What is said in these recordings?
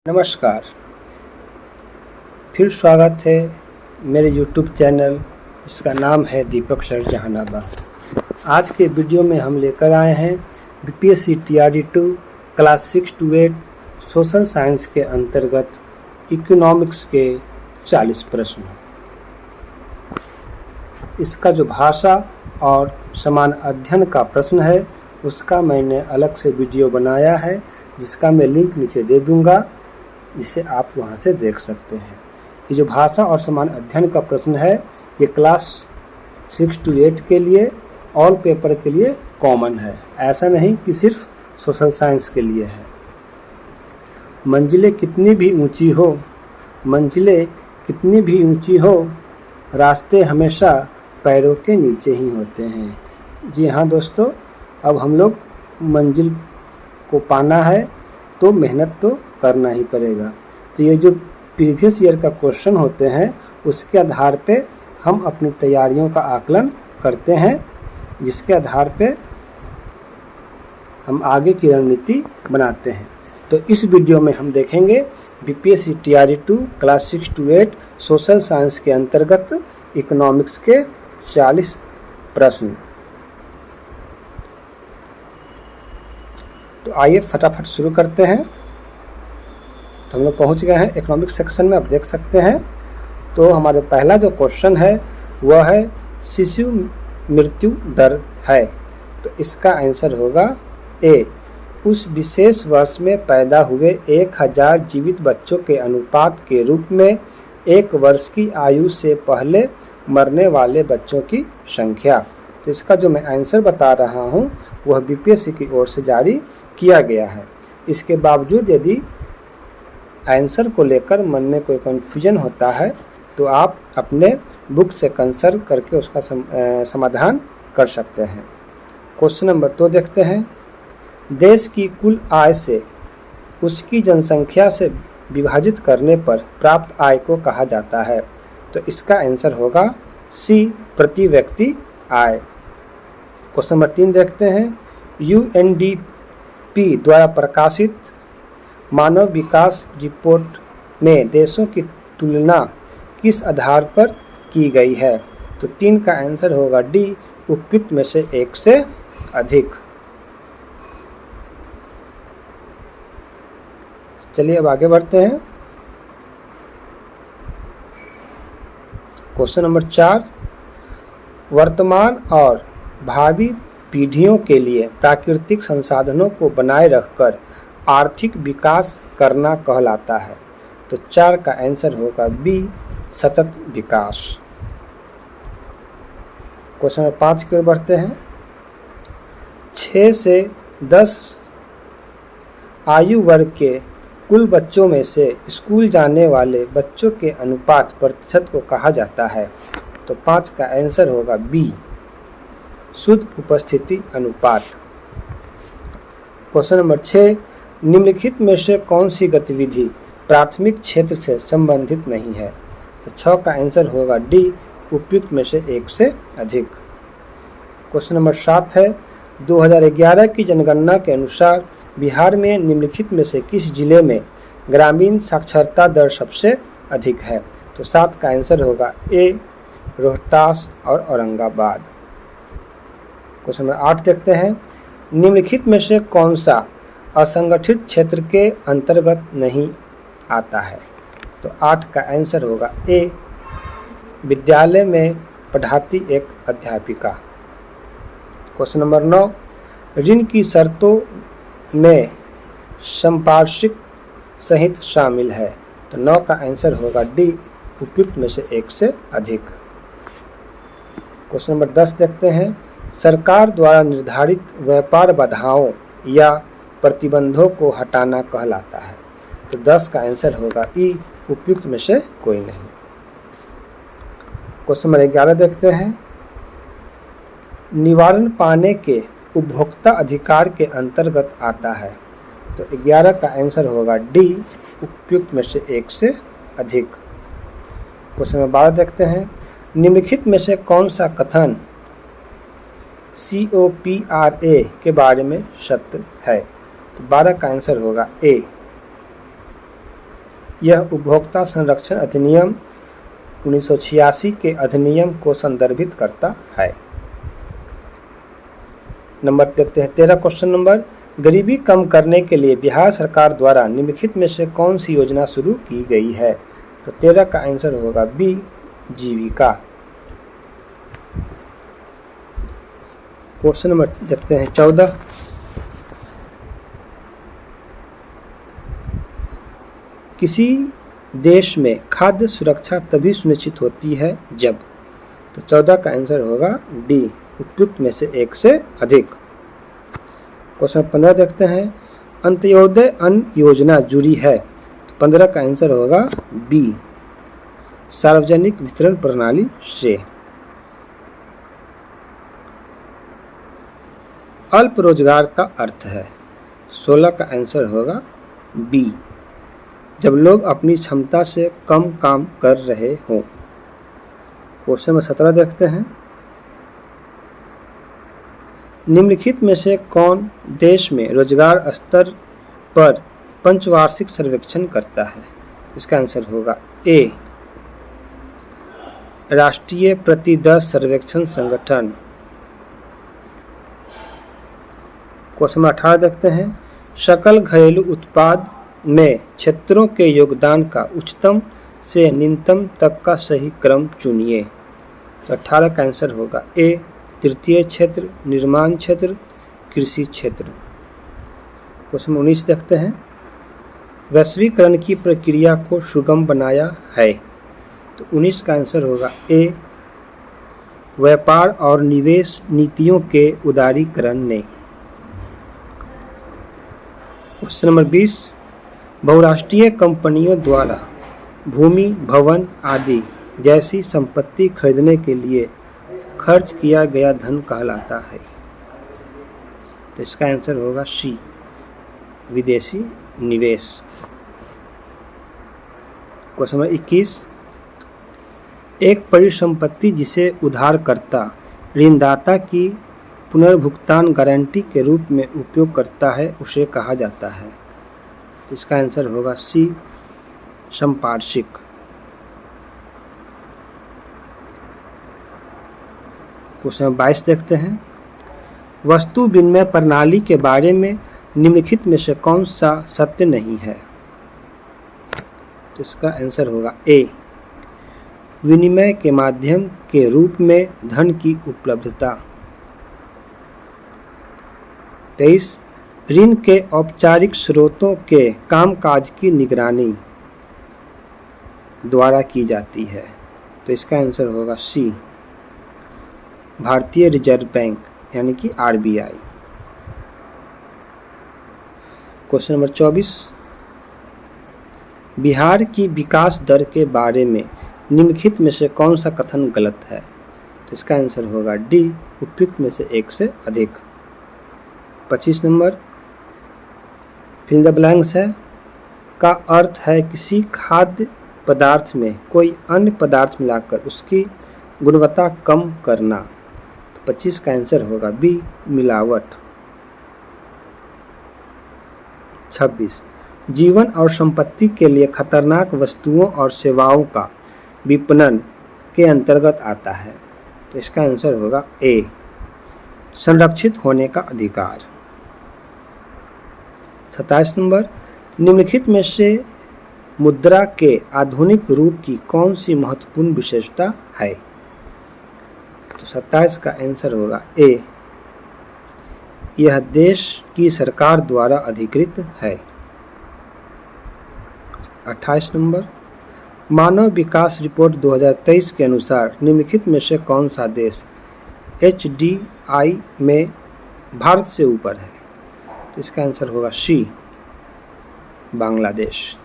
नमस्कार, फिर स्वागत है मेरे YouTube चैनल जिसका नाम है दीपक सर जहानाबाद। आज के वीडियो में हम लेकर आए हैं BPSC TRE2 class 6 to 8 social science के अंतर्गत इकोनॉमिक्स के 40 प्रश्न। इसका जो भाषा और समान अध्ययन का प्रश्न है उसका मैंने अलग से वीडियो बनाया है जिसका मैं लिंक नीचे दे दूँगा, जिसे आप वहां से देख सकते हैं। ये जो भाषा और समान अध्ययन का प्रश्न है ये क्लास 6 to 8 के लिए ऑल पेपर के लिए कॉमन है, ऐसा नहीं कि सिर्फ सोशल साइंस के लिए है। मंजिलें कितनी भी ऊंची हो रास्ते हमेशा पैरों के नीचे ही होते हैं। जी हाँ दोस्तों, अब हम लोग मंजिल को पाना है तो मेहनत तो करना ही पड़ेगा। तो ये जो प्रीवियस ईयर का क्वेश्चन होते हैं उसके आधार पे हम अपनी तैयारियों का आकलन करते हैं, जिसके आधार पे हम आगे की रणनीति बनाते हैं। तो इस वीडियो में हम देखेंगे BPSC TRE2 class 6 to 8 social science के अंतर्गत इकोनॉमिक्स के 40 प्रश्न। तो आइए फटाफट शुरू करते हैं। तो हम लोग पहुँच गए हैं इकोनॉमिक्स सेक्शन में, आप देख सकते हैं। तो हमारा पहला जो क्वेश्चन है वह है शिशु मृत्यु दर है। तो इसका आंसर होगा ए। उस विशेष वर्ष में पैदा हुए 1000 जीवित बच्चों के अनुपात के रूप में 1 वर्ष की आयु से पहले मरने वाले बच्चों की संख्या। तो इसका जो मैं आंसर बता रहा हूँ वह BPSC की ओर से जारी किया गया है। इसके बावजूद यदि आंसर को लेकर मन में कोई कन्फ्यूजन होता है तो आप अपने बुक से कंसल्ट करके उसका समाधान कर सकते हैं। क्वेश्चन नंबर 2 देखते हैं। देश की कुल आय से उसकी जनसंख्या से विभाजित करने पर प्राप्त आय को कहा जाता है। तो इसका आंसर होगा सी, प्रति व्यक्ति आय। क्वेश्चन नंबर 3 देखते हैं। UNDP द्वारा प्रकाशित मानव विकास रिपोर्ट में देशों की तुलना किस आधार पर की गई है। तो 3 का आंसर होगा डी, उपयुक्त में से 1 से अधिक। चलिए अब आगे बढ़ते हैं। Question number 4। वर्तमान और भावी पीढ़ियों के लिए प्राकृतिक संसाधनों को बनाए रखकर आर्थिक विकास करना कहलाता है। तो 4 का आंसर होगा बी, सतत विकास। क्वेश्चन नंबर 5 की ओर बढ़ते हैं। 6 से 10 आयु वर्ग के कुल बच्चों में से स्कूल जाने वाले बच्चों के अनुपात प्रतिशत को कहा जाता है। तो 5 का आंसर होगा बी, शुद्ध उपस्थिति अनुपात। Question number 6। निम्नलिखित में से कौन सी गतिविधि प्राथमिक क्षेत्र से संबंधित नहीं है। तो 6 का आंसर होगा डी, उपयुक्त में से 1 से अधिक। क्वेश्चन नंबर 7 है। 2011 की जनगणना के अनुसार बिहार में निम्नलिखित में से किस जिले में ग्रामीण साक्षरता दर सबसे अधिक है। तो 7 का आंसर होगा ए, रोहतास और औरंगाबाद। क्वेश्चन नंबर 8 देखते हैं। निम्नलिखित में से कौन सा असंगठित क्षेत्र के अंतर्गत नहीं आता है। तो 8 का आंसर होगा ए, विद्यालय में पढ़ाती एक अध्यापिका। Question number 9। ऋण की शर्तों में संपार्श्विक सहित शामिल है। तो 9 का आंसर होगा डी, उपयुक्त में से 1 से अधिक। क्वेश्चन नंबर 10 देखते हैं। सरकार द्वारा निर्धारित व्यापार बाधाओं या प्रतिबंधों को हटाना कहलाता है। तो 10 का आंसर होगा ई, उपयुक्त में से कोई नहीं। क्वेश्चन नंबर 11 देखते हैं। निवारण पाने के उपभोक्ता अधिकार के अंतर्गत आता है। तो 11 का आंसर होगा डी, उपयुक्त में से 1 से अधिक। क्वेश्चन नंबर 12 देखते हैं। निम्नलिखित में से कौन सा कथन COPRA के बारे में सत्य है। तो 12 का आंसर होगा ए। यह उपभोक्ता संरक्षण अधिनियम 1986 के अधिनियम को संदर्भित करता है। नंबर देखते हैं 13 क्वेश्चन नंबर, गरीबी कम करने के लिए बिहार सरकार द्वारा निम्नलिखित में से कौन सी योजना शुरू की गई है? तो 13 का आंसर होगा बी, जीविका। क्वेश्चन नंबर देखते हैं 14, किसी देश में खाद्य सुरक्षा तभी सुनिश्चित होती है जब, तो 14 का आंसर होगा डी, उपयुक्त में से एक से अधिक। क्वेश्चन 15 देखते हैं, अंत्योदय अन्न योजना जुड़ी है, तो 15 का आंसर होगा बी, सार्वजनिक वितरण प्रणाली से। अल्प रोजगार का अर्थ है, 16 का आंसर होगा बी, जब लोग अपनी क्षमता से कम काम कर रहे हों। क्वेश्चन नंबर 17 देखते हैं, निम्नलिखित में से कौन देश में रोजगार स्तर पर पंचवार्षिक सर्वेक्षण करता है? इसका आंसर होगा ए, राष्ट्रीय प्रतिदर सर्वेक्षण संगठन। क्वेश्चन नंबर 18 देखते हैं, सकल घरेलू उत्पाद में क्षेत्रों के योगदान का उच्चतम से निम्नतम तक का सही क्रम चुनिए। तो 18 का आंसर होगा ए, तृतीय क्षेत्र, निर्माण क्षेत्र, कृषि क्षेत्र। क्वेश्चन 19 देखते हैं, वैश्वीकरण की प्रक्रिया को सुगम बनाया है, तो 19 का आंसर होगा ए, व्यापार और निवेश नीतियों के उदारीकरण ने। क्वेश्चन नंबर 20, बहुराष्ट्रीय कंपनियों द्वारा भूमि, भवन आदि जैसी संपत्ति खरीदने के लिए खर्च किया गया धन कहलाता है, तो इसका आंसर होगा सी, विदेशी निवेश। क्वेश्चन नंबर 21, एक परिसंपत्ति जिसे उधारकर्ता ऋणदाता की पुनर्भुगतान गारंटी के रूप में उपयोग करता है उसे कहा जाता है, तो इसका आंसर होगा सी, संपार्श्विक। क्वेश्चन 22 देखते हैं, वस्तु विनिमय प्रणाली के बारे में निम्नलिखित में से कौन सा सत्य नहीं है? तो इसका आंसर होगा ए, विनिमय के माध्यम के रूप में धन की उपलब्धता। 23, ऋण के औपचारिक स्रोतों के कामकाज की निगरानी द्वारा की जाती है, तो इसका आंसर होगा सी, भारतीय रिजर्व बैंक यानी कि आरबीआई। क्वेश्चन नंबर 24, बिहार की विकास दर के बारे में निम्नलिखित में से कौन सा कथन गलत है? तो इसका आंसर होगा डी, उपयुक्त में से एक से अधिक। 25 नंबर, फिल द ब्लैंक्स है, का अर्थ है किसी खाद्य पदार्थ में कोई अन्य पदार्थ मिलाकर उसकी गुणवत्ता कम करना, तो 25 का आंसर होगा बी, मिलावट। 26, जीवन और संपत्ति के लिए खतरनाक वस्तुओं और सेवाओं का विपणन के अंतर्गत आता है, तो इसका आंसर होगा ए, संरक्षित होने का अधिकार। 27 नंबर, निम्नलिखित में से मुद्रा के आधुनिक रूप की कौन सी महत्वपूर्ण विशेषता है? तो 27 का आंसर होगा ए, यह देश की सरकार द्वारा अधिकृत है। 28 नंबर, मानव विकास रिपोर्ट 2023 के अनुसार निम्नलिखित में से कौन सा देश HDI में भारत से ऊपर है? तो इसका आंसर होगा सी, बांग्लादेश।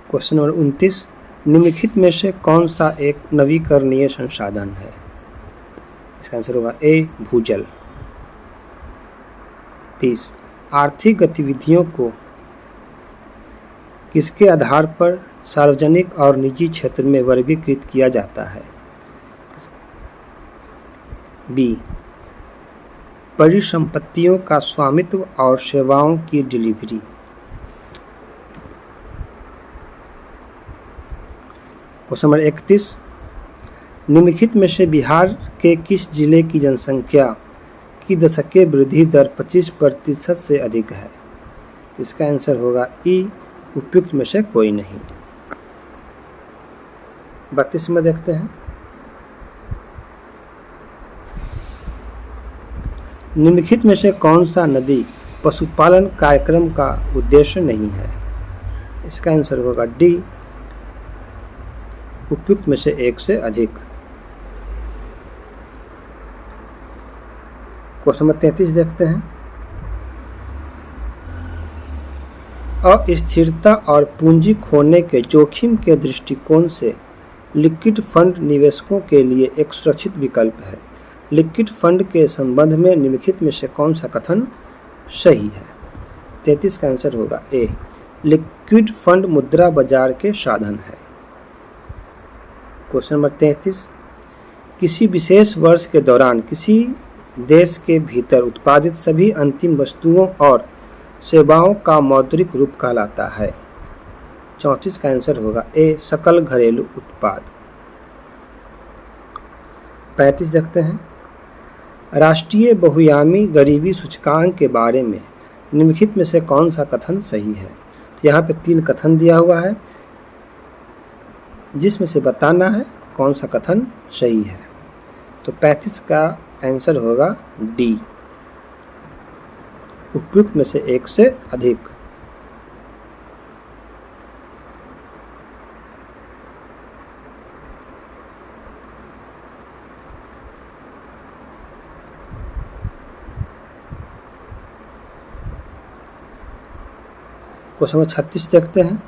क्वेश्चन नंबर 29, निम्नलिखित में से कौन सा एक नवीकरणीय संसाधन है? इसका आंसर होगा ए, भूजल। 30, आर्थिक गतिविधियों की किसके आधार पर सार्वजनिक और निजी क्षेत्र में वर्गीकृत किया जाता है? बी, परिसंपत्तियों का स्वामित्व और सेवाओं की डिलीवरी। क्वेश्चन नंबर 31, निम्नलिखित में से बिहार के किस जिले की जनसंख्या की दशकीय वृद्धि दर 25% से अधिक है? इसका आंसर होगा ई, उपयुक्त में से कोई नहीं। 32 में देखते हैं, निम्नलिखित में से कौन सा नदी पशुपालन कार्यक्रम का उद्देश्य नहीं है? इसका आंसर होगा डी, उपयुक्त में से एक से अधिक। क्वेश्चन नंबर 33 देखते हैं, अस्थिरता और पूंजी खोने के जोखिम के दृष्टिकोण से लिक्विड फंड निवेशकों के लिए एक सुरक्षित विकल्प है। लिक्विड फंड के संबंध में निम्नलिखित में से कौन सा कथन सही है? 33 का आंसर होगा ए, लिक्विड फंड मुद्रा बाजार के साधन है। क्वेश्चन नंबर 33, किसी विशेष वर्ष के दौरान किसी देश के भीतर उत्पादित सभी अंतिम वस्तुओं और सेवाओं का मौद्रिक रूप कहलाता है? 34 का आंसर होगा ए, सकल घरेलू उत्पाद। 35 देखते हैं, राष्ट्रीय बहुआयामी गरीबी सूचकांक के बारे में निम्नलिखित में से कौन सा कथन सही है? तो यहाँ पे 3 कथन दिया हुआ है, जिसमें से बताना है कौन सा कथन सही है। तो 35 का आंसर होगा डी, उपयुक्त में से एक से अधिक। क्वेश्चन नंबर 36 देखते हैं,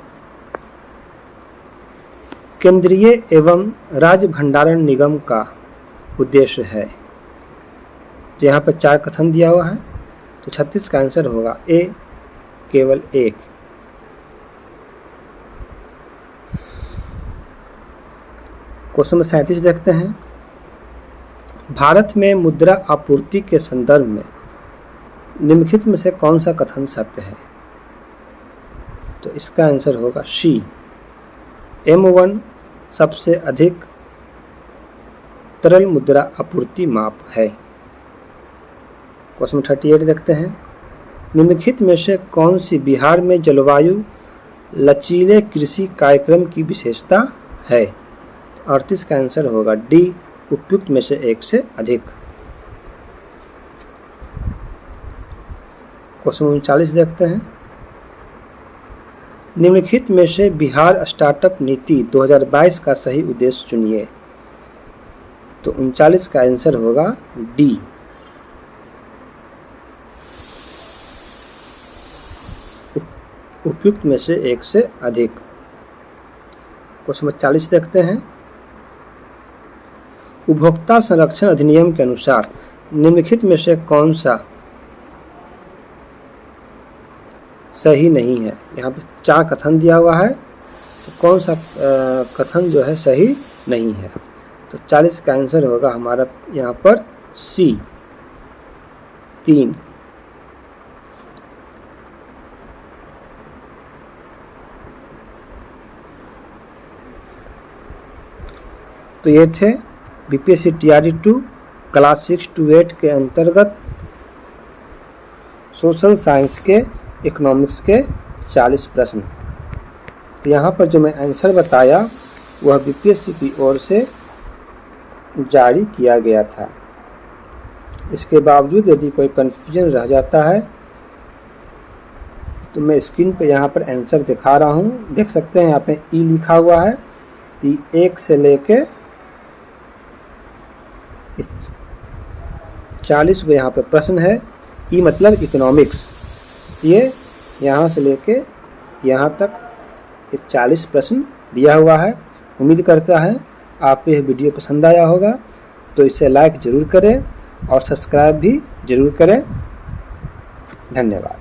केंद्रीय एवं राज्य भंडारण निगम का उद्देश्य है। तो यहाँ पर 4 कथन दिया हुआ है, तो 36 का आंसर होगा ए, केवल एक। क्वेश्चन नंबर 37 देखते हैं, भारत में मुद्रा आपूर्ति के संदर्भ में निम्नलिखित में से कौन सा कथन सत्य है? तो इसका आंसर होगा सी, M1 सबसे अधिक तरल मुद्रा आपूर्ति माप है। क्वेश्चन 38 देखते हैं, निम्नलिखित में से कौन सी बिहार में जलवायु लचीले कृषि कार्यक्रम की विशेषता है? 38 का आंसर होगा डी, उपयुक्त में से एक से अधिक। क्वेश्चन 39 देखते हैं, निम्नलिखित में से बिहार स्टार्टअप नीति 2022 का सही उद्देश्य चुनिए। तो 39 का आंसर होगा डी, उपयुक्त में से एक से अधिक। क्वेश्चन नंबर 40 देखते हैं, उपभोक्ता संरक्षण अधिनियम के अनुसार निम्नलिखित में से कौन सा सही नहीं है? यहाँ पे 4 कथन दिया हुआ है, तो कौन सा कथन जो है सही नहीं है? तो 40 का आंसर होगा हमारा यहाँ पर सी, 3। तो ये थे बीपीएससी टीआरई 2 क्लास 6 to 8 के अंतर्गत सोशल साइंस के इकोनॉमिक्स के 40 प्रश्न। तो यहाँ पर जो मैं आंसर बताया वह बीपीएससी की ओर से जारी किया गया था। इसके बावजूद यदि कोई कन्फ्यूजन रह जाता है तो मैं स्क्रीन पे यहाँ पर आंसर दिखा रहा हूँ, देख सकते हैं यहाँ पे ई लिखा हुआ है। 1 से लेके 40 को यहाँ पे प्रश्न है। ई मतलब इकोनॉमिक्स, ये यहाँ से लेके यहाँ तक 40 प्रश्न दिया हुआ है। उम्मीद करता है आपको यह वीडियो पसंद आया होगा, तो इसे लाइक ज़रूर करें और सब्सक्राइब भी ज़रूर करें। धन्यवाद।